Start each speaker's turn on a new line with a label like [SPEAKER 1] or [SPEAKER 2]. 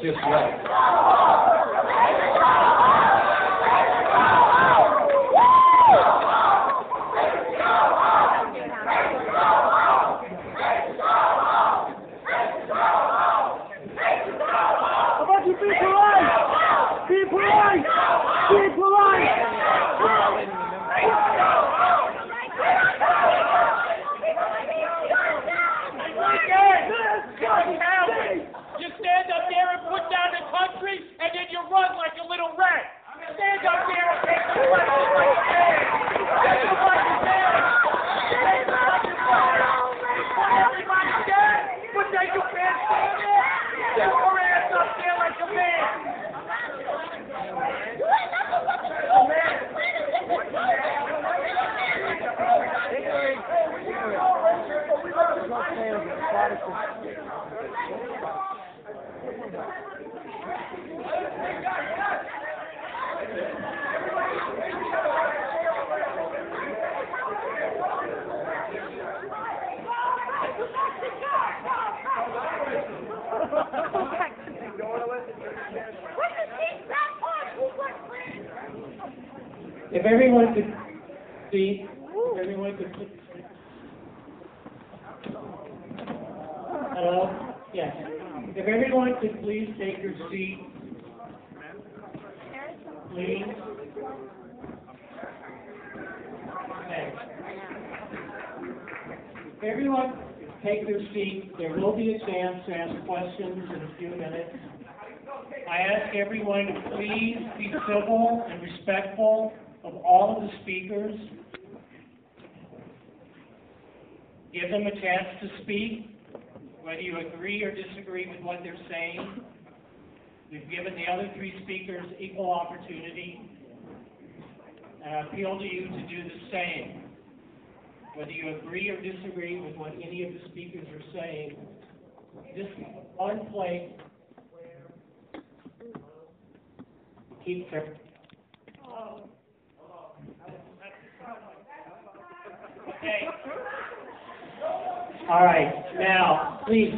[SPEAKER 1] this way.
[SPEAKER 2] You stand up there and put down the country, and then you run like a little rat. Stand up there and take the questions like a man. Take the fucking man. Take the fucking man. Everybody dead, but they you can't stand there. Get your ass up there like a man.
[SPEAKER 3] If everyone could see, hello? Yes. If everyone could please take your seat. Please. Thanks. If everyone take their seat, there will be a chance to ask questions in a few minutes. I ask everyone to please be civil and respectful of all of the speakers. Give them a chance to speak, whether you agree or disagree with what they're saying. We've given the other three speakers equal opportunity, and I appeal to you to do the same. Whether you agree or disagree with what any of the speakers are saying, just one plate. Keep track. Okay. All right. Now, please